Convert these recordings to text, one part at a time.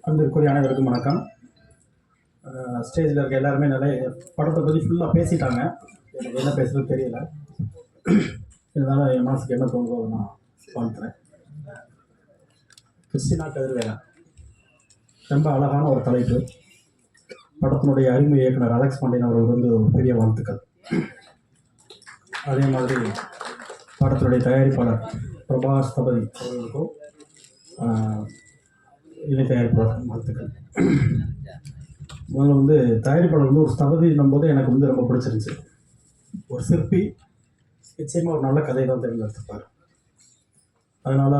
அன்பிற்குரிய அனைவருக்கும் வணக்கம். ஸ்டேஜில் இருக்க எல்லாருமே நிறைய படத்தை பற்றி ஃபுல்லாக பேசிட்டாங்க. எனக்கு என்ன பேசுறது தெரியல. இருந்தாலும் என் மனசுக்கு என்ன தோணுதோ அதை நான் வாழ்த்துறேன். கிறிஸ்டினா கதிர்வேலன் ரொம்ப அழகான ஒரு தலைப்பு. படத்தினுடைய அறிமுக இயக்குனர் அலெக்ஸ் பாண்டியன் அவர்கள் வந்து ஒரு பெரிய வாழ்த்துக்கள். அதே மாதிரி படத்தினுடைய தயாரிப்பாளர் பிரபாஸ் தபதி அவர்களுக்கும் இணை தயாரிப்பாளர் வாழ்த்துக்கள். முதல்ல வந்து தயாரிப்பாளர் வந்து ஒரு ஸ்தபதினும் போது எனக்கு வந்து ரொம்ப பிடிச்சிருந்துச்சு. ஒரு சிற்பி நிச்சயமாக ஒரு நல்ல கதையை தான் தேர்ந்தெடுத்துப்பார். அதனால்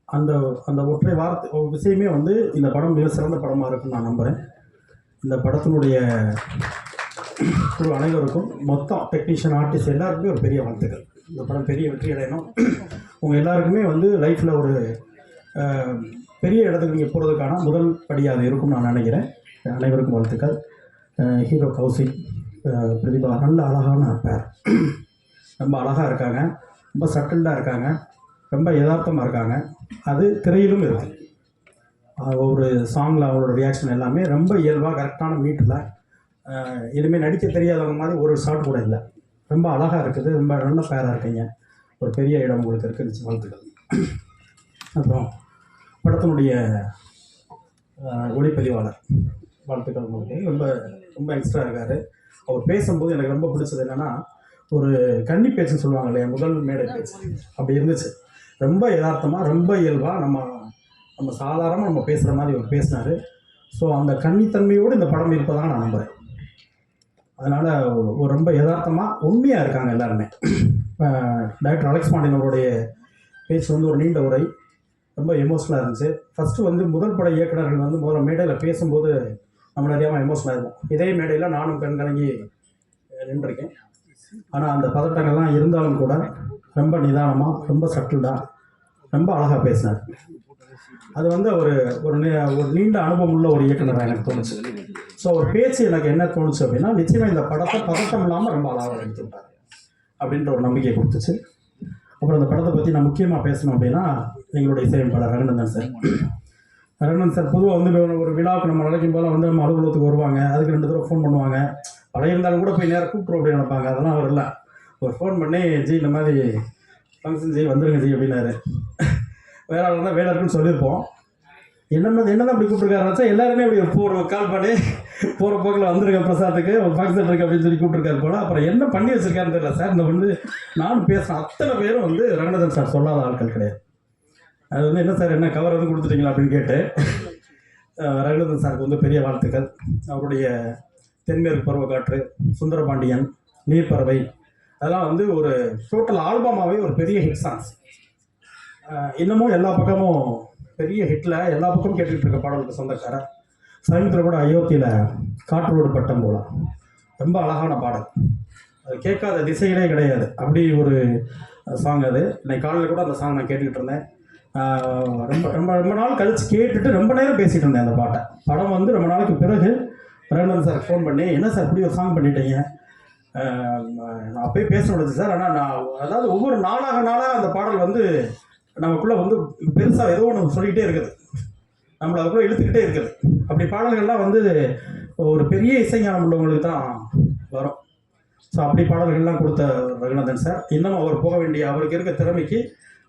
அந்த அந்த ஒற்றை வார்த்தை விஷயமே வந்து இந்த படம் மிக சிறந்த படமாக இருக்குன்னு நான் நம்புகிறேன். இந்த படத்தினுடைய அனைவருக்கும் மொத்தம் டெக்னீஷியன் ஆர்டிஸ்ட் எல்லாருக்குமே ஒரு பெரிய வாழ்த்துக்கள். இந்த படம் பெரிய வெற்றி அடையணும். உங்கள் எல்லாருக்குமே வந்து லைஃப்பில் ஒரு பெரிய இடத்துக்கு நீங்கள் போகிறதுக்கான முதல் படியாக அது இருக்கும்னு நான் நினைக்கிறேன். அனைவருக்கும் வாழ்த்துக்கள். ஹீரோ கௌசிக், பிரதிபா நல்ல அழகான பேர். ரொம்ப அழகாக இருக்காங்க, ரொம்ப சட்டில்டாக இருக்காங்க, ரொம்ப யதார்த்தமாக இருக்காங்க. அது திரையிலும் இருக்குது. ஒரு சாங்கில் அவங்களோட ரியாக்ஷன் எல்லாமே ரொம்ப இயல்பாக கரெக்டான மீட்டில் எதுவுமே நடிக்க தெரியாதவங்க மாதிரி ஒரு ஷாட் கூட இல்லை. ரொம்ப அழகாக இருக்குது. ரொம்ப நல்ல பேராக இருக்கீங்க. ஒரு பெரிய இடம் உங்களுக்கு இருக்குது. வாழ்த்துக்கள். அப்புறம் படத்தினுடைய ஒளிப்பதிவாளர் வாழ்த்துக்கள் உங்களுக்கு. ரொம்ப ரொம்ப எக்ஸ்ட்ரா இருக்கார். அவர் பேசும்போது எனக்கு ரொம்ப பிடிச்சது என்னென்னா, ஒரு கன்னி பேச்சுன்னு சொல்லுவாங்க இல்லையா, முதல் மேடை பேச்சு அப்படி இருந்துச்சு. ரொம்ப யதார்த்தமாக ரொம்ப இயல்பாக நம்ம சாதாரணமாக நம்ம பேசுகிற மாதிரி அவர் பேசினார். ஸோ அந்த கன்னித்தன்மையோடு இந்த படம் இருப்பதாக நான் நம்புகிறேன். அதனால் ஒரு ரொம்ப யதார்த்தமாக உண்மையாக இருக்காங்க எல்லாருமே. டைரக்டர் அலெக்ஸ் பாண்டியன் அவருடைய பேச்சு வந்து ஒரு நீண்ட உரை, ரொம்ப எமோஷனலாக இருந்துச்சு. ஃபஸ்ட்டு வந்து முதல் பட இயக்குநர்கள் வந்து முதல்ல மேடையில் பேசும்போது நம்மள அறியாமல் எமோஷனலாக இருக்கும். இதே மேடையில் நானும் கண் கலங்கி நின்றுருக்கேன். ஆனால் அந்த பதட்டங்கள்லாம் இருந்தாலும் கூட ரொம்ப நிதானமாக, ரொம்ப சட்டில்டாக, ரொம்ப அழகாக பேசினார். அது வந்து ஒரு நீண்ட அனுபவம் உள்ள ஒரு இயக்குனராக எனக்கு தோணுச்சு. ஸோ ஒரு பேச்சு எனக்கு என்ன தோணுச்சு அப்படின்னா, நிச்சயமாக இந்த படத்தை பதட்டம் இல்லாமல் ரொம்ப அழகாக எடுத்துட்டார் அப்படின்ற ஒரு நம்பிக்கையை கொடுத்துச்சு. அப்புறம் அந்த படத்தை பற்றி நான் முக்கியமாக பேசணும் அப்படின்னா, எங்களுடைய இசையமைப்பாளர் ரகுநந்தன் சார். ரகுநந்தன் சார் பொதுவாக வந்து ஒரு விழாவுக்கு நம்ம அழைக்கும் போல வந்து நம்ம அலுவலகத்துக்கு வருவாங்க. அதுக்கு 2 தடவை ஃபோன் பண்ணுவாங்க. பழைய இருந்தாலும் கூட போய் நேராக கூப்பிட்றோம் அப்படின்னு நினைப்பாங்க. அதெல்லாம் அவர் இல்லை. ஒரு ஃபோன் பண்ணி, ஜி இந்த மாதிரி ஃபங்க்ஷன் ஜி வந்துருங்க ஜி அப்படின்னாரு. வேற ஆள் தான் வேலை இருக்குன்னு சொல்லியிருப்போம். என்னதான் அப்படி கூப்பிட்டுருக்காரு எல்லாருமே அப்படி ஒரு கால் பண்ணி போகிற போக்கில் வந்துருங்க பிரசாத்துக்கு ஒரு ஃபங்க்ஷன் இருக்குது அப்படின்னு சொல்லி கூப்பிட்டுருக்காரு போல. அப்புறம் என்ன பண்ணி வச்சிருக்காருன்னு தெரியல சார். இந்த வந்து நானும் பேசுகிறேன். அத்தனை பேரும் வந்து ரங்கநாதன் சார் சொல்லாத ஆட்கள் கிடையாது. அது வந்து என்ன சார் என்ன கவர் வந்து கொடுத்துட்டீங்களா அப்படின்னு கேட்டு ரங்கநாதன் சாருக்கு வந்து பெரிய வாழ்த்துக்கள். அவருடைய தென்மேற்கு பருவக்காற்று, சுந்தரபாண்டியன், நீர்ப்பறவை அதெல்லாம் வந்து ஒரு டோட்டல் ஆல்பமாகவே ஒரு பெரிய ஹிட் சாங்ஸ். இன்னமும் எல்லா பக்கமும் பெரிய ஹிட்டில் எல்லா பக்கமும் கேட்டுக்கிட்டு இருக்க பாடலுக்கு சொந்தக்காரர். சமீபத்தில் கூட அயோத்தியில் காற்றோடு பட்டம் போல ரொம்ப அழகான பாடல். அது கேட்காத திசைகளே கிடையாது. அப்படி ஒரு சாங் அது. இன்னைக்கு காலையில் கூட அந்த சாங் நான் கேட்டுக்கிட்டு இருந்தேன். ரொம்ப ரொம்ப ரொம்ப நாள் கழித்து கேட்டுட்டு ரொம்ப நேரம் பேசிகிட்டு இருந்தேன் அந்த பாட்டை. படம் வந்து ரொம்ப நாளைக்கு பிறகு ரகுநந்தன் சார் ஃபோன் பண்ணி, என்ன சார் இப்படி ஒரு சாங் பண்ணிட்டீங்க, நான் அப்போயே பேச முடிஞ்சு சார். ஆனால் நான் அதாவது ஒவ்வொரு நாளாக அந்த பாடல் வந்து நமக்குள்ளே வந்து பெருசாக ஏதோ ஒன்று சொல்லிக்கிட்டே இருக்குது, நம்மளை அதுக்குள்ளே இழுத்துக்கிட்டே இருக்குது. அப்படி பாடல்கள்லாம் வந்து ஒரு பெரிய இசைஞானம் உள்ளவங்களுக்கு தான் வரும். ஸோ அப்படி பாடல்கள்லாம் கொடுத்த ரகுநந்தன் சார் இன்னும் அவருக்கு இருக்க திறமைக்கு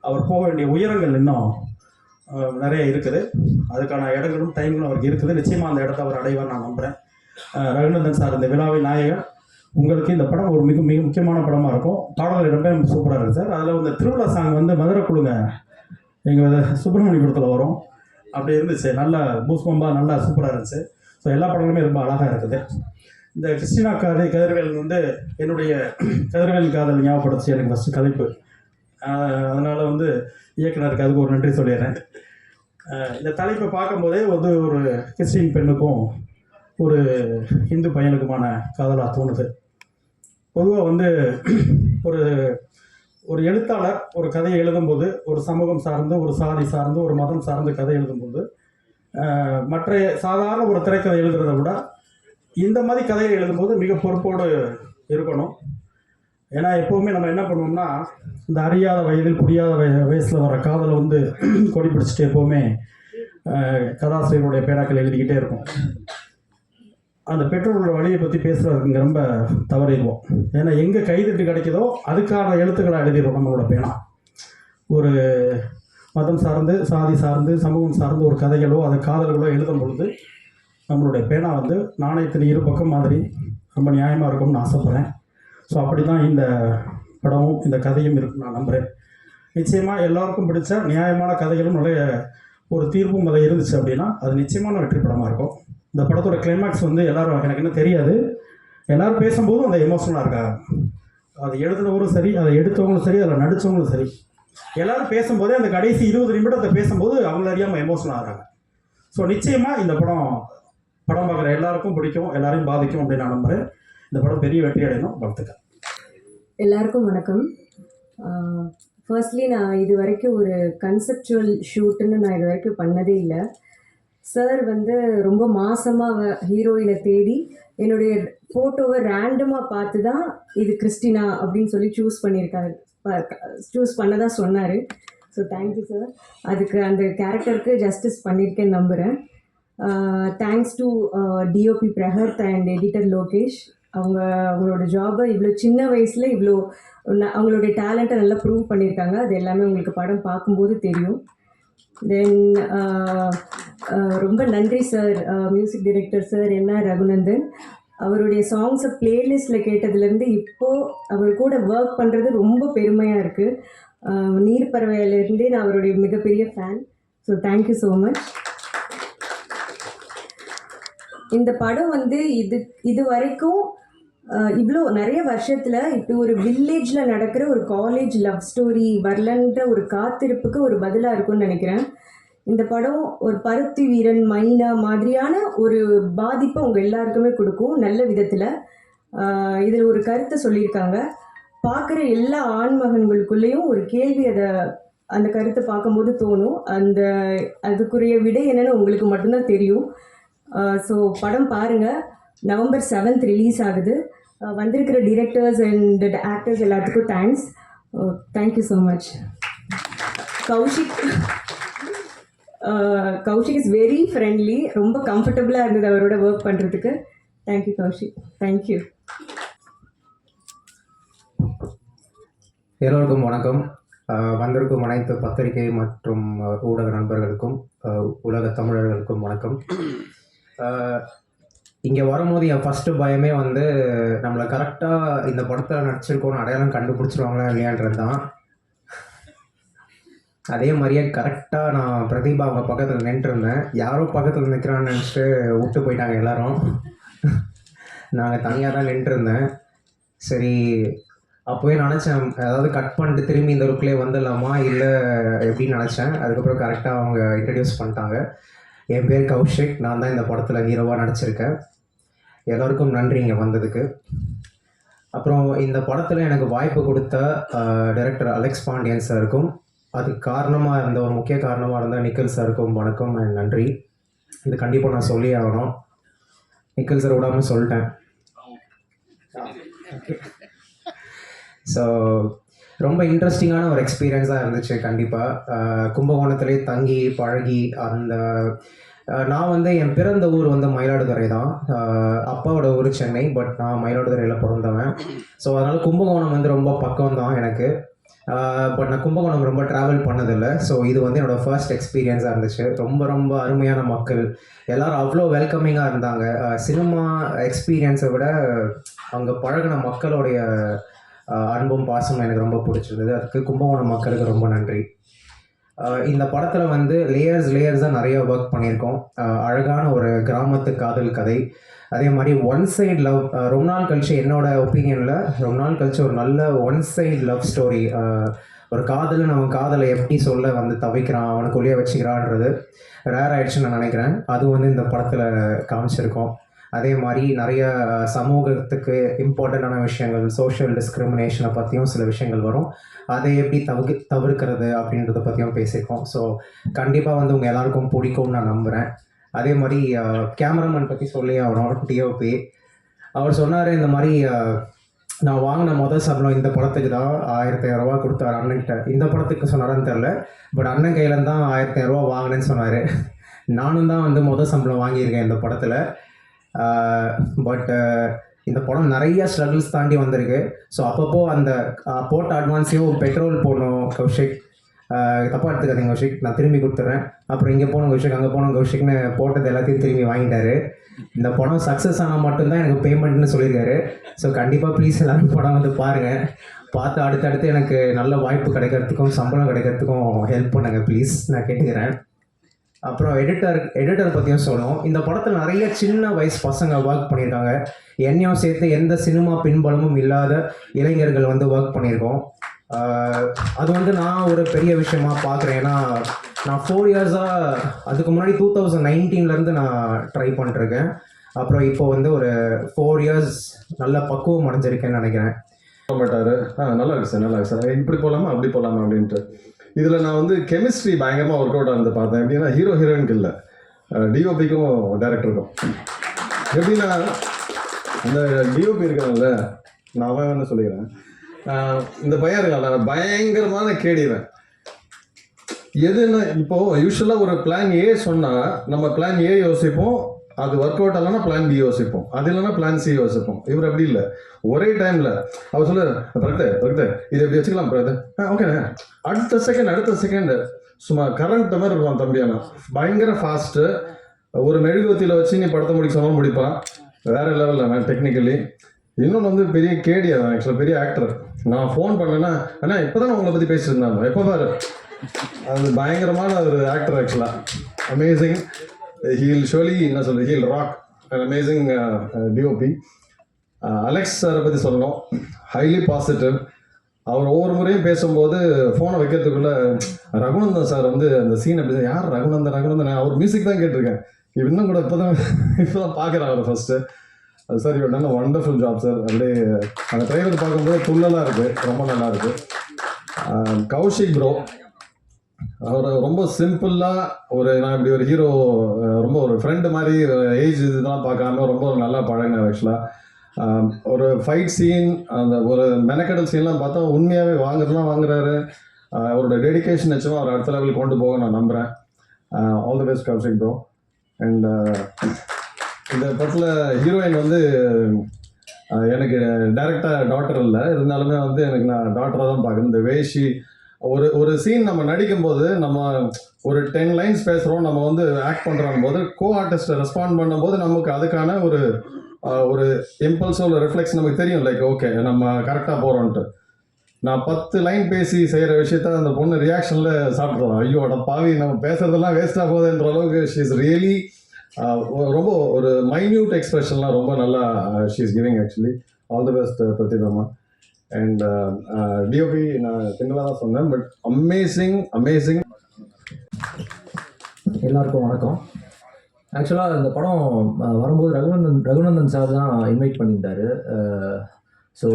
அவர் போக வேண்டிய உயரங்கள் இன்னும் நிறைய இருக்குது. அதுக்கான இடங்களும் டைம்களும் அவருக்கு இருக்குது. நிச்சயமாக அந்த இடத்த அவர் அடைவார் நான் நம்புகிறேன். ரகுநந்தன் சார் இந்த விழாவின் நாயகர். உங்களுக்கு இந்த படம் ஒரு மிக மிக முக்கியமான படமாக இருக்கும். பாடல்கள் ரொம்ப சூப்பராக இருக்குது சார். அதில் இந்த திருவிழா சாங் வந்து மதுரை குழுங்க எங்கள் சுப்பிரமணியபுரத்தில் வரும். அப்படி இருந்துச்சு. நல்லா பூஸ்பம்பாக நல்லா சூப்பராக இருந்துச்சு. ஸோ எல்லா படங்களுமே ரொம்ப அழகாக இருக்குது. இந்த கிறிஸ்டினா கதிர்வேல் வந்து என்னுடைய கதிர்வேல் காதல் ஞாபகப்படுத்தி எனக்கு ஃபஸ்ட்டு கதைப்பு. அதனால் வந்து இயக்குனருக்கு அதுக்கு ஒரு நன்றி சொல்லிடுறேன். இந்த தலைப்பை பார்க்கும்போதே வந்து ஒரு கிறிஸ்டின் பெண்ணுக்கும் ஒரு இந்து பையனுக்குமான காதலாக தோணுது. பொதுவாக வந்து ஒரு எழுத்தாளர் ஒரு கதையை எழுதும்போது, ஒரு சமூகம் சார்ந்து, ஒரு சாதி சார்ந்து, ஒரு மதம் சார்ந்து கதை எழுதும்போது, மற்ற சாதாரண ஒரு திரைக்கதை எழுதுறதை விட இந்த மாதிரி கதையை எழுதும்போது மிக பொறுப்போடு இருக்கணும். ஏன்னா எப்போவுமே நம்ம என்ன பண்ணுவோம்னா, இந்த அறியாத வயதில் புரியாத வயசில் வர காதலை வந்து கொடி பிடிச்சிட்டு எப்போவுமே கதாசிரியர்களுடைய பேனாக்கள் எழுதிக்கிட்டே இருக்கும். அந்த பெற்றோர்களோட வழியை பற்றி பேசுகிறதுக்கு இங்கே ரொம்ப தவறிடுவோம். ஏன்னா எங்கே கைதட்டு கிடைக்குதோ அதுக்கான எழுத்துக்களை எழுதிடுவோம் நம்மளோட பேனா. ஒரு மதம் சார்ந்து, சாதி சார்ந்து, சமூகம் சார்ந்து ஒரு கதைகளோ அதை காதல்களோ எழுதும் பொழுது நம்மளுடைய பேனா வந்து நாணயத்தின் இரு பக்கம் மாதிரி ரொம்ப நியாயமாக இருக்கும்னு ஆசைப்பட்றேன். ஸோ அப்படி தான் இந்த படமும் இந்த கதையும் இருக்குன்னு நான் நம்புகிறேன். நிச்சயமாக எல்லாருக்கும் பிடிச்ச நியாயமான கதைகளும் நிறைய ஒரு தீர்ப்பும் அதை இருந்துச்சு அப்படின்னா அது நிச்சயமான வெற்றி படமாக இருக்கும். இந்த படத்தோட கிளைமேக்ஸ் வந்து எல்லோரும் எனக்கு இன்னும் தெரியாது, எல்லோரும் பேசும்போதும் அந்த எமோஷனலாக இருக்காங்க. அதை எழுதுனவரும் சரி, அதை எடுத்தவங்களும் சரி, அதில் நடித்தவங்களும் சரி, எல்லோரும் பேசும்போதே அந்த கடைசி 20 நிமிடத்தை பேசும்போது அவங்கள அறியாமல் எமோஷனல் ஆகிறாங்க. ஸோ நிச்சயமாக இந்த படம் பார்க்குற எல்லாருக்கும் பிடிக்கும், எல்லாரையும் பாதிக்கும் அப்படின்னு நான் நம்புகிறேன். இந்த படம் பெரிய வெற்றி அடையணும். வாழ்த்துக்கள். எல்லாருக்கும் வணக்கம். ஃபர்ஸ்ட்லி நான் இது வரைக்கும் ஒரு கன்செப்சுவல் ஷூட்டுன்னு நான் இது வரைக்கும் பண்ணதே இல்லை. சார் வந்து ரொம்ப மாசமாக ஹீரோயினை தேடி என்னுடைய ஃபோட்டோவை ரேண்டமாக பார்த்து தான் இது கிறிஸ்டினா அப்படின்னு சொல்லி சூஸ் பண்ணதான் சொன்னார். So thank you sir. அதுக்கு அந்த கேரக்டருக்கு ஜஸ்டிஸ் பண்ணியிருக்கேன்னு நம்புகிறேன். தேங்க்ஸ் டு டிஓபி பிரஹர்த் அண்ட் எடிட்டர் லோகேஷ். அவங்களோட ஜாபை இவ்வளோ சின்ன வயசில் இவ்வளோ அவங்களுடைய டேலண்ட்டை நல்லா ப்ரூவ் பண்ணியிருக்காங்க. அது எல்லாமே உங்களுக்கு படம் பார்க்கும்போது தெரியும். தென் ரொம்ப நன்றி sir, music director sir NR Raghunandan. அவருடைய சாங்ஸை பிளேலிஸ்ட்டில் கேட்டதுலேருந்து இப்போது அவர் கூட ஒர்க் பண்ணுறது ரொம்ப பெருமையாக இருக்குது. நீர் பறவையிலேருந்தே நான் அவருடைய மிகப்பெரிய fan. So thank you so much. இந்த படம் வந்து இது வரைக்கும் இவ்வளோ நிறைய வருஷத்தில் இப்படி ஒரு வில்லேஜில் நடக்கிற ஒரு காலேஜ் லவ் ஸ்டோரி வரலன்ற ஒரு காத்திருப்புக்கு ஒரு பதிலாக இருக்கும்னு நினைக்கிறேன். இந்த படம் ஒரு பருத்தி வீரன், மைனா மாதிரியான ஒரு பாதிப்பை உங்கள் எல்லாருக்குமே கொடுக்கும் நல்ல விதத்தில். இதில் ஒரு கருத்தை சொல்லியிருக்காங்க. பார்க்குற எல்லா ஆண்மகன்களுக்குள்ளேயும் ஒரு கேள்வி அந்த கருத்தை பார்க்கும்போது தோணும். அதுக்குரிய விடை என்னன்னு உங்களுக்கு மட்டும்தான் தெரியும். ஸோ படம் பாருங்கள். November 7th ரிலீஸ் ஆகுது. வந்திருக்கிற டிரெக்டர்ஸ் அண்ட் ஆக்டர்ஸ் எல்லாத்துக்கும் thanks. Thank you so much. Kaushik is very friendly. ரொம்ப கம்ஃபர்டபுளாக இருந்தது அவரோட ஒர்க் பண்ணுறதுக்கு. தேங்க்யூ கௌஷிக். தேங்க்யூ. எல்லோருக்கும் வணக்கம். வந்திருக்கும் அனைத்து பத்திரிகை மற்றும் ஊடக நண்பர்களுக்கும் உலக தமிழர்களுக்கும் வணக்கம். இங்கே வரும்போது என் ஃபஸ்ட்டு பயமே வந்து நம்மளை கரெக்டாக இந்த படத்தில் நடிச்சிருக்கோன்னு அடையாளம் கண்டுபிடிச்சிருவாங்களா இல்லையான்றது தான். அதே மாதிரியே கரெக்டாக நான் பிரதீபா அவங்க பக்கத்தில் நின்றுருந்தேன். யாரோ பக்கத்தில் நிற்கிறான்னு நினச்சிட்டு விட்டு போயிட்டாங்க எல்லோரும். நாங்கள் தனியாக தான் நின்றுருந்தேன். சரி, அப்போவே நினச்சேன் அதாவது கட் பண்ணிட்டு திரும்பி இந்த லுக்லேயே வந்துடலாமா இல்லை எப்படின்னு நினச்சேன். அதுக்கப்புறம் கரெக்டாக அவங்க இன்ட்ரடியூஸ் பண்ணிட்டாங்க. என் பேர் கௌஷிக், நான் தான் இந்த படத்தில் ஹீரோவாக நடிச்சிருக்கேன். எல்லோருக்கும் நன்றி இங்கே வந்ததுக்கு. அப்புறம் இந்த படத்தில் எனக்கு வாய்ப்பு கொடுத்த டைரக்டர் அலெக்ஸ் பாண்டியன் சாருக்கும், அதுக்கு காரணமாக இருந்த ஒரு முக்கிய காரணமாக இருந்த நிக்கில் சாருக்கும் வணக்கம் அண்ட் நன்றி. இது கண்டிப்பாக நான் சொல்லி ஆகணும். நிக்கில் சார் விடாமல் சொல்லிட்டேன். ஸோ ரொம்ப இன்ட்ரெஸ்டிங்கான ஒரு எக்ஸ்பீரியன்ஸாக இருந்துச்சு. கண்டிப்பாக கும்பகோணத்துலேயே தங்கி பழகி நான் வந்து என் பிறந்த ஊர் வந்து மயிலாடுதுறை தான். அப்பாவோட ஊர் சென்னை, பட் நான் மயிலாடுதுறையில் பிறந்தவன். ஸோ அதனால் கும்பகோணம் வந்து ரொம்ப பக்கம் தான் எனக்கு. பட் நான் கும்பகோணம் ரொம்ப ட்ராவல் பண்ணதில்லை. ஸோ இது வந்து என்னோடய ஃபர்ஸ்ட் எக்ஸ்பீரியன்ஸாக இருந்துச்சு. ரொம்ப ரொம்ப அருமையான மக்கள், எல்லோரும் அவ்வளோ வெல்கமிங்காக இருந்தாங்க. சினிமா எக்ஸ்பீரியன்ஸை விட அங்கே பழகின மக்களுடைய அன்பும் பாசமும் எனக்கு ரொம்ப பிடிச்சிருந்தது. அதுக்கு கும்பகோணம் மக்களுக்கு ரொம்ப நன்றி. இந்த படத்தில் வந்து லேயர்ஸாக நிறைய ஒர்க் பண்ணியிருக்கோம். அழகான ஒரு கிராமத்து காதல் கதை, அதே மாதிரி ஒன் சைடு லவ். ரொம்ப நாள் கழிச்சு, என்னோட ஒப்பீனியனில் ரொம்ப நாள் கழிச்சு ஒரு நல்ல ஒன் சைடு லவ் ஸ்டோரி. ஒரு காதலன் அவன் காதலை எப்படி சொல்ல வந்து தவிக்கிறான், அவனுக்குள்ளேயே வச்சுக்கிறான்றது ரேர் ஆகிடுச்சுன்னு நான் நினைக்கிறேன். அது வந்து இந்த படத்தில் காமிச்சிருக்கோம். அதே மாதிரி நிறைய சமூகத்துக்கு இம்பார்ட்டண்ட்டான விஷயங்கள், சோஷியல் டிஸ்கிரிமினேஷனை பற்றியும் சில விஷயங்கள் வரும். அதை எப்படி தவிர்க்கிறது அப்படின்றத பற்றியும் பேசியிருக்கோம். ஸோ கண்டிப்பாக வந்து உங்கள் எல்லாருக்கும் பிடிக்கும்னு நான் நம்புகிறேன். அதே மாதிரி கேமராமேன் பற்றி சொல்லி ஆகணும். டிஓபி அவர் சொன்னார், இந்த மாதிரி நான் வாங்கின முதல் சம்பளம் இந்த படத்துக்கு தான் 1500 ரூபா கொடுத்தாரு அண்ணன்கிட்ட. இந்த படத்துக்கு சொன்னாரான்னு தெரில, பட் அண்ணன் கையிலேருந்து தான் 1500 ரூபா வாங்கினேன்னு சொன்னார். நானும் தான் வந்து சம்பளம் வாங்கியிருக்கேன் இந்த படத்தில். பட் இந்த படம் நிறைய ஸ்ட்ரகிள்ஸ் தாண்டி வந்திருக்கு. ஸோ அப்பப்போ அந்த போட்ட அட்வான்ஸையும் பெட்ரோல் போடணும் கௌஷிக், தப்பாக எடுத்துக்காதீங்க கௌஷிக், நான் திரும்பி கொடுத்துட்றேன். அப்புறம் இங்கே போகணும் கௌஷிக், அங்கே போகணும் கௌஷிக்னு போட்டது எல்லாத்தையும் திரும்பி வாங்கிட்டாரு. இந்த படம் சக்ஸஸ் ஆனால் மட்டும்தான் எனக்கு பேமெண்ட்னு சொல்லியிருக்காரு. ஸோ கண்டிப்பாக ப்ளீஸ் எல்லாரும் படம் வந்து பாருங்கள், பார்த்து அடுத்தடுத்து எனக்கு நல்ல வாய்ப்பு கிடைக்கிறதுக்கும் சம்பளம் கிடைக்கிறதுக்கும் ஹெல்ப் பண்ணுங்கள் ப்ளீஸ், நான் கேட்டுக்கிறேன். அப்புறம் எடிட்டர் பற்றியும் சொல்லணும். இந்த படத்தில் நிறைய சின்ன வயசு பசங்க ஒர்க் பண்ணியிருக்காங்க. என்னையும் சேர்த்து எந்த சினிமா பின்பலமும் இல்லாத இளைஞர்கள் வந்து ஒர்க் பண்ணியிருக்கோம். அது வந்து நான் ஒரு பெரிய விஷயமா பார்க்குறேன். ஏன்னா நான் 4 இயர்ஸாக, அதுக்கு முன்னாடி 2019 நான் ட்ரை பண்ணிருக்கேன். அப்புறம் இப்போ வந்து ஒரு 4 இயர்ஸ் நல்ல பக்குவம் அடைஞ்சிருக்கேன்னு நினைக்கிறேன். மாட்டாரு நல்லா இருக்கு சார், நல்லா இருக்கு சார், இப்படி போகலாமா அப்படி போகலாமா அப்படின்ட்டு. இதில் நான் வந்து கெமிஸ்ட்ரி பயங்கரமாக ஒர்க் அவுட் ஆனது பார்த்தேன். எப்படின்னா ஹீரோ ஹீரோயினுக்கு இல்லை, டிஓபிக்கும் டேரக்டருக்கும். எப்படின்னா இந்த டிஓபி இருக்கிறாங்கல்ல, நான் அவன் வந்து சொல்லிக்கிறேன், இந்த பையன் இருக்கான்ல பயங்கரமான கேடிவேன். எதுன்னா இப்போது யூஸ்வலாக ஒரு பிளான் ஏ சொன்னால் நம்ம பிளான் ஏ யோசிப்போம், அது ஒர்க் அவுட் ஆகலன்னா பிளான் பி யோசிப்போம், அது இல்லைன்னா பிளான் சி யோசிப்போம். இவர் அப்படி இல்லை, ஒரே டைமில் அவர் சொல்ல பிரகதே இது எப்படி வச்சுக்கலாம் பிரகதே, ஓகேண்ணே, அடுத்த செகண்ட் சும்மா கரண்ட் மாதிரி இருப்பான் தம்பியானா, பயங்கர ஃபாஸ்ட்டு. ஒரு மெழுகுவத்தியில் வச்சு நீ படத்தை முடிக்க சொன்னாலும் முடிப்பான், வேறு லெவலில் நான் டெக்னிக்கலி. இன்னொன்று வந்து பெரிய கேடியா தான், ஆக்சுவலாக பெரிய ஆக்டர். நான் ஃபோன் பண்ணேன்னா அண்ணா இப்போ தான் உங்களை பற்றி பேசிட்டு இருந்தாங்க, எப்போ பாரு. அது பயங்கரமான ஒரு ஆக்டர் ஆக்சுவலாக, அமேசிங். ஹீல் ஷோலி என்ன சொல்கிறது, ஹீல் rock and amazing DOP. Alex சாரை பற்றி சொல்லணும், ஹைலி பாசிட்டிவ். அவர் ஒவ்வொரு முறையும் பேசும்போது ஃபோனை வைக்கிறதுக்குள்ளே ரகுநந்தன் சார் வந்து அந்த சீன் எப்படி, யார் ரகுநந்தன் அவர் மியூசிக் தான் கேட்டிருக்கேன், இன்னும் கூட இப்போ தான் பார்க்குறேன் அவர் ஃபஸ்ட்டு. அது சார் இவர் நல்ல வண்டர்ஃபுல் ஜாப் சார். அப்படியே அந்த ட்ரைலர் பார்க்கும்போது துள்ளலாக இருக்குது, ரொம்ப நல்லா இருக்குது. கௌஷிக் ப்ரோ, அவர் ரொம்ப சிம்பிளாக ஒரு, நான் இப்படி ஒரு ஹீரோ ரொம்ப ஒரு ஃப்ரெண்டு மாதிரி ஏஜ் இதெல்லாம் பார்க்காம ரொம்ப நல்லா பழகினார் ஆக்சுவலாக. ஒரு ஃபைட் சீன், அந்த ஒரு மெனக்கடல் சீன்லாம் பார்த்தா உண்மையாகவே வாங்குறாரு. அவரோட டெடிக்கேஷன் வச்சுமா அவர் அடுத்த லெவலுக்கு கொண்டு போக நான் நம்புகிறேன். All the best Kaushik bro. And இந்த படத்தில் ஹீரோயின் வந்து எனக்கு டைரெக்டாக டாட்டர் இல்லை, இருந்தாலுமே வந்து எனக்கு நான் டாட்டராக தான் பார்க்குறேன். இந்த வேஷி ஒரு சீன் நம்ம நடிக்கும்போது நம்ம ஒரு 10 லைன்ஸ் பேசுகிறோம், நம்ம வந்து ஆக்ட் பண்ணுறோம் போது கோ ஆர்டிஸ்ட்டை ரெஸ்பாண்ட் பண்ணும்போது நமக்கு அதுக்கான ஒரு இம்பல்ஸோ ஒரு ரிஃப்ளெக்ஸ் நமக்கு தெரியும், லைக் ஓகே நம்ம கரெக்டாக போகிறோன்ட்டு. நான் 10 லைன் பேசி செய்கிற விஷயத்த அந்த பொண்ணு ரியாக்ஷனில் சாப்பிட்றோம், ஐயோ அட பாவி நம்ம பேசுறதெல்லாம் வேஸ்ட்டாக போகுதுன்ற அளவுக்கு ஷீ இஸ் ரியலி ரொம்ப ஒரு மைன்யூட் எக்ஸ்பிரஷன்லாம் ரொம்ப நல்லா she is giving. Actually all the best Prathibha. And DOP நான் சின்னதாக தான் சொன்னேன், பட் அமேசிங். எல்லாருக்கும் வணக்கம். ஆக்சுவலாக இந்த படம் வரும்போது ரகுநந்தன் சார் தான் இன்வைட் பண்ணியிருந்தாரு. ஸோ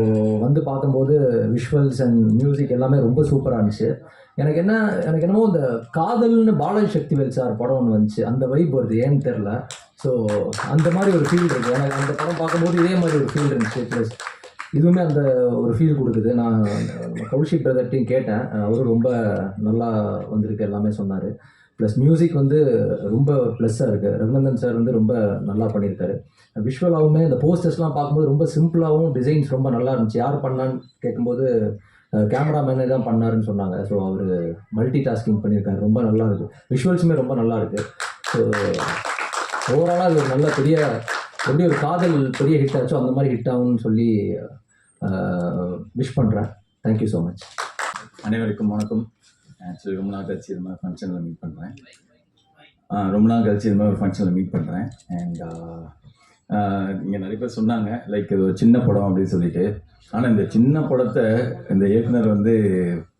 வந்து பார்க்கும்போது விஷுவல்ஸ் அண்ட் மியூசிக் எல்லாமே ரொம்ப சூப்பராக இருந்துச்சு. எனக்கு என்னமோ இந்த காதல்னு பாலாஜி சக்திவேல் சார் படம் ஒன்று வந்துச்சு, அந்த வைப் வருது, ஏன்னு தெரில. ஸோ அந்த மாதிரி ஒரு ஃபீல் இருக்குது எனக்கு. அந்த படம் பார்க்கும்போது இதே மாதிரி ஒரு ஃபீல் இருந்துச்சு, ப்ளஸ் இதுவுமே அந்த ஒரு ஃபீல் கொடுக்குது. நான் கௌஷிக் பிரதர்ட்டையும் கேட்டேன், அவரும் ரொம்ப நல்லா வந்திருக்கு எல்லாமே சொன்னார். ப்ளஸ் மியூசிக் வந்து ரொம்ப ப்ளஸ்ஸாக இருக்குது. ரகுநந்தன் சார் வந்து ரொம்ப நல்லா பண்ணியிருக்காரு. விஷுவலாகவுமே இந்த போஸ்டர்ஸ்லாம் பார்க்கும்போது ரொம்ப சிம்பிளாகவும் டிசைன்ஸ் ரொம்ப நல்லா இருந்துச்சு. யார் பண்ணான்னு கேட்கும்போது கேமராமேனே தான் பண்ணாருன்னு சொன்னாங்க. ஸோ அவர் மல்டி டாஸ்கிங் பண்ணியிருக்காரு, ரொம்ப நல்லா இருக்குது. விஷுவல்ஸுமே ரொம்ப நல்லா இருக்குது. ஸோ ஓவராலாக அது ஒரு நல்ல பெரிய, எப்படி ஒரு காதல் பெரிய ஹிட் ஆச்சோ அந்த மாதிரி ஹிட் ஆகும்னு சொல்லி விஷ் பண்ணுறேன். Thank you so much. அனைவருக்கும் வணக்கம். ஆக்சுவலி ரொம்ப நாள் கழிச்சு இது மாதிரி ஃபங்க்ஷனில் மீட் பண்ணுறேன். அண்ட் இங்கே நிறைய பேர் சொன்னாங்க லைக் இது ஒரு சின்ன படம் அப்படின்னு சொல்லிட்டு. ஆனால் இந்த சின்ன படத்தை இந்த இயக்குனர் வந்து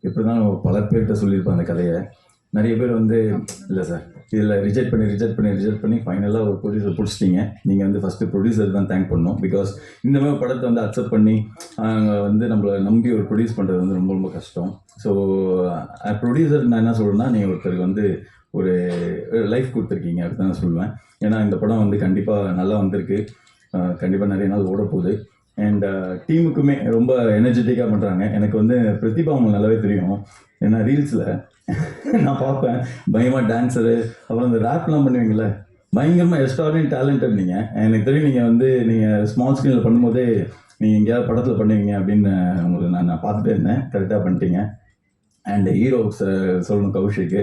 எப்படி தான் பல பேர்கிட்ட சொல்லியிருப்பாங்க அந்த கதையை. நிறைய பேர் வந்து இல்லை சார் இதில் ரிஜெக்ட் பண்ணி ஃபைனலாக ஒரு ப்ரொடியூசர் பிடிச்சிட்டிங்க. நீங்கள் வந்து ஃபஸ்ட்டு ப்ரொடியூசர் தான் தேங்க் பண்ணணும். பிகாஸ் இந்த மாதிரி படத்தை வந்து அக்செப்ட் பண்ணி வந்து நம்மளை நம்பி ஒரு ப்ரொடியூஸ் பண்ணுறது வந்து ரொம்ப ரொம்ப கஷ்டம். ஸோ ப்ரொடியூசர் நான் என்ன சொல்கிறேன்னா, நீங்கள் ஒருத்தருக்கு வந்து ஒரு லைஃப் கொடுத்துருக்கீங்க அப்படி தான் நான் சொல்லுவேன். ஏன்னா இந்த படம் வந்து கண்டிப்பாக நல்லா வந்திருக்கு, கண்டிப்பாக நிறைய நாள் ஓட போகுது. அண்ட் டீமுக்குமே ரொம்ப எனர்ஜெட்டிக்காக பண்ணுறாங்க. எனக்கு வந்து பிரதிபா அவங்க நல்லாவே தெரியும். ஏன்னா ரீல்ஸில் நான் பார்ப்பேன், பயங்கரமாக டான்ஸரு, அப்புறம் இந்த ரேப்லாம் பண்ணுவீங்கள்ல, பயங்கரமாக எக்ஸ்ட்ராடினரி டேலண்டட் நீங்கள். எனக்கு தெரியும் நீங்கள் ஸ்மால் ஸ்க்ரீனில் பண்ணும்போதே நீங்கள் எங்கேயாவது படத்தில் பண்ணுவீங்க அப்படின்னு உங்களுக்கு நான் பார்த்துட்டே இருந்தேன். கரெக்டாக பண்ணிட்டீங்க. அண்ட் ஹீரோ சொல்லணும் கௌஷிக்கு,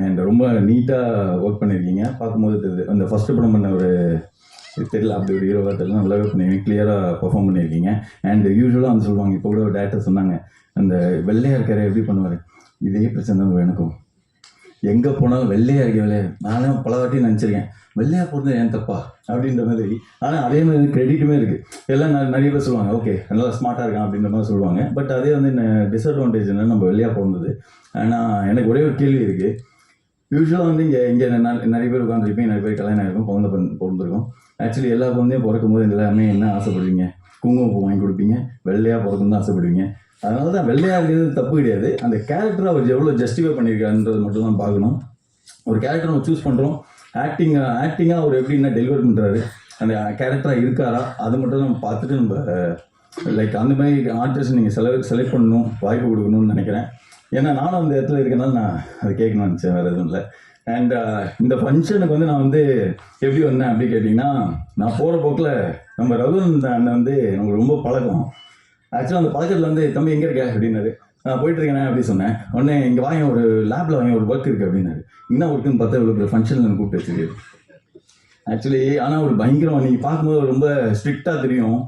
அண்ட் ரொம்ப நீட்டாக ஒர்க் பண்ணியிருக்கீங்க. பார்க்கும்போது தெரியுது, அந்த ஃபஸ்ட்டு படம் பண்ண ஒரு தெரியல, அப்படி ஒரு ஹீரோவாக தெரியல, நல்லாவே பண்ணியிருக்கீங்க, கிளியராக பெர்ஃபார்ம் பண்ணியிருக்கீங்க. அண்ட் யூஸ்வலாக வந்து சொல்லுவாங்க, இப்போ கூட ஒரு டேரக்டர் சொன்னாங்க, அந்த வெள்ளையாக இருக்கிற எப்படி பண்ணுவார், இதே பிரச்சனை தான் எனக்கும். எங்கே போனாலும் வெள்ளையாக இருக்க வெள்ளையாக, நானும் பல வாட்டி நினச்சிருக்கேன், வெள்ளையாக போகிறது ஏன் தப்பா அப்படின்ற மாதிரி. ஆனால் அதே மாதிரி கிரெடிட்டுமே இருக்குது. எல்லாம் நிறைய பேர் சொல்லுவாங்க, ஓகே நல்லா ஸ்மார்ட்டாக இருக்கான் அப்படின்ற மாதிரி சொல்லுவாங்க. பட் அதே வந்து டிஸ்அட்வான்டேஜ் என்ன, நம்ம வெள்ளையாக பிறந்தது. ஆனால் எனக்கு ஒரே ஒரு கேள்வி இருக்குது. யூஸ்வலாக வந்து இங்கே நிறைய பேர் உட்காந்துருப்பீங்க, நிறைய பேர் கல்யாணம் ஆகிருக்கும், குழந்தை பிறந்திருக்கும். ஆக்சுவலி எல்லா குழந்தையும் பிறக்கும் போது எல்லாமே என்ன ஆசைப்படுவீங்க, குங்குமப்பூ வாங்கி கொடுப்பீங்க, வெள்ளையாக பிறக்கணும்னு தான் ஆசைப்படுவீங்க. அதனால தான் வெள்ளையாக இருக்கிறது தப்பு கிடையாது. அந்த கேரக்டரை அவர் எவ்வளோ ஜஸ்டிஃபை பண்ணியிருக்காருன்றது மட்டும் தான் பார்க்கணும். ஒரு கேரக்டர் நம்ம சூஸ் பண்ணுறோம், ஆக்டிங்காக அவர் எப்படின்னா டெலிவர் பண்ணுறாரு, அந்த கேரக்டராக இருக்காரா, அது மட்டும் நம்ம பார்த்துட்டு நம்ம லைக் அந்த மாதிரி ஆர்டிஸ்ட் நீங்கள் செலக்ட் பண்ணணும், வாய்ப்பு கொடுக்கணும்னு நினைக்கிறேன். ஏன்னா நானும் அந்த இடத்துல இருக்கனால நான் அதை கேட்கணும்னு நினச்சேன், வேறு எதுவும் இல்லை. அண்ட் இந்த ஃபங்க்ஷனுக்கு வந்து நான் வந்து எப்படி வந்தேன் அப்படி கேட்டிங்கன்னா, நான் போகிற போக்கில் நம்ம ரகுநந்தன் அண்ணன் வந்து நமக்கு ரொம்ப பழக்கம். ஆக்சுவலாக அந்த பழக்கத்தில் வந்து, தம்பி எங்கே இருக்க அப்படின்னாரு. நான் போயிட்டுருக்கேன் அப்படி சொன்னேன். உடனே இங்கே வாங்க, ஒரு லேபில் வாங்க, ஒரு ஒர்க் இருக்குது அப்படின்னாரு. என்ன ஒர்க்குன்னு பார்த்தா இவ்வளோ ஃபங்க்ஷனில் எனக்கு கூப்பிட்டு வச்சுருக்கு. ஆக்சுவலி ஆனால் ஒரு பயங்கரம், நீங்கள் பார்க்கும்போது ரொம்ப ஸ்ட்ரிக்டாக தெரியும்.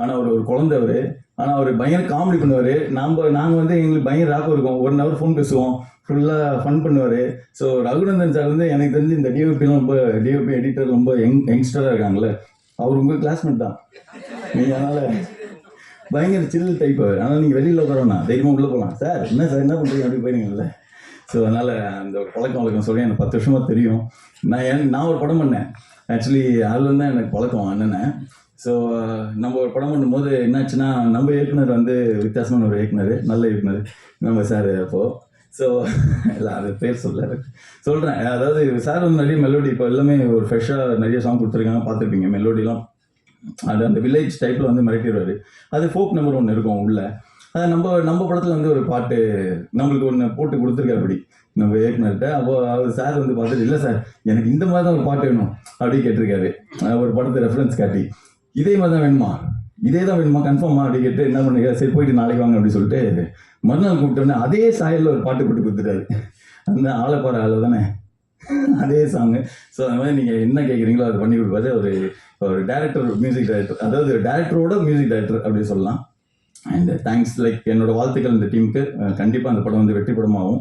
ஆனால் ஒரு குழந்தை அவர். ஆனால் அவர் பயங்கர காமெடி பண்ணுவார். நாங்கள் வந்து எங்களுக்கு பயங்கர ராக்கம் இருக்கும். 1 hour ஃபோன் பேசுவோம், ஃபுல்லாக ஃபன் பண்ணுவார். ஸோ ரகுநந்தன் சார் வந்து எனக்கு தெரிஞ்சு இந்த டிஓபி எடிட்டர் ரொம்ப யங்ஸ்டராக இருக்காங்களே, அவர் உங்கள் கிளாஸ்மேட் தான் நீங்கள். அதனால் பயங்கர சில்லு டைப் அவர். ஆனால் நீங்கள் வெளியில் உட்காரோண்ணா தைரியமாக உள்ளே போகலாம். சார் என்ன சார் என்ன பண்ணுறீங்க அப்படி போயிருங்கல்ல. ஸோ அதனால் அந்த ஒரு பழக்கம் வழக்கம் சொல்லி எனக்கு 10 வருஷமாக தெரியும். நான் ஒரு படம் பண்ணேன். ஆக்சுவலி அதுலேருந்து தான் எனக்கு பழக்கம் அண்ணனை. ஸோ நம்ம ஒரு படம் பண்ணும்போது என்னாச்சுன்னா, நம்ம இயக்குனர் வந்து வித்தியாசமான ஒரு இயக்குனர், நல்ல இயக்குனர் நம்ம சார். அப்போது ஸோ இல்லை அது பேர் சொல்கிறேன். அதாவது சார் வந்து நிறைய மெலோடி, இப்போ எல்லாமே ஒரு ஃப்ரெஷ்ஷாக நிறைய சாங் கொடுத்துருக்காங்க, பார்த்துருப்பீங்க மெலோடிலாம். அது அந்த வில்லேஜ் டைப்பில் வந்து மிரட்டிடுவார். அது ஃபோக் நம்பர் ஒன்று இருக்கும் உள்ள. அது நம்ம படத்தில் வந்து ஒரு பாட்டு நம்மளுக்கு ஒன்று போட்டு கொடுத்துருக்காரு அப்படி நம்ம இயக்குனர்கிட்ட. அப்போது அவர் சார் வந்து பார்த்துட்டு, இல்லை சார் எனக்கு இந்த மாதிரி தான் ஒரு பாட்டு வேணும் அப்படி கேட்டிருக்காரு. ஒரு படத்தை ரெஃபரன்ஸ் காட்டி, இதே மாதிரி தான் வேணுமா, இதே தான் வேணுமா கன்ஃபார்மா அப்படி கேட்டு என்ன பண்ணுங்க, சரி போயிட்டு நாளைக்கு வாங்க அப்படி சொல்லிட்டு மறுநாள் கூப்பிட்டோன்னே அதே சாயலில் ஒரு பாட்டு போட்டு கொடுத்துட்டாரு. அந்த ஆளப்பாறை ஆளு தானே அதே சாங்கு. ஸோ அந்த மாதிரி நீங்கள் என்ன கேட்குறீங்களோ அதை பண்ணி கொடுப்பாரு. ஒரு டேரக்டர், மியூசிக் டைரக்டர், அதாவது டேரக்டரோட மியூசிக் டைரக்டர் அப்படி சொல்லலாம். அண்ட் தேங்க்ஸ், லைக் என்னோட வாழ்த்துக்கள் இந்த டீமுக்கு. கண்டிப்பாக அந்த படம் வந்து வெற்றி படமாகும்.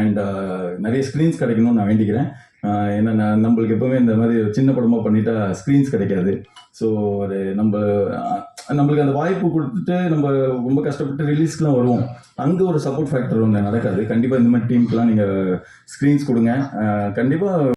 அண்ட் நிறைய ஸ்க்ரீன்ஸ் கிடைக்கணும்னு நான் வேண்டிக்கிறேன். ஏன்னா நம்மளுக்கு எப்போவுமே இந்த மாதிரி சின்ன படமாக பண்ணிட்டா ஸ்க்ரீன்ஸ் கிடைக்காது. ஸோ ஒரு நம்மளுக்கு அந்த வாய்ப்பு கொடுத்துட்டு நம்ம ரொம்ப கஷ்டப்பட்டு ரிலீஸ்க்குலாம் வருவோம், அங்கே ஒரு சப்போர்ட் ஃபேக்டர் ஒன்று நடக்காது. கண்டிப்பாக இந்த மாதிரி டீமுக்கெலாம் நீங்கள் ஸ்க்ரீன்ஸ் கொடுங்க. கண்டிப்பாக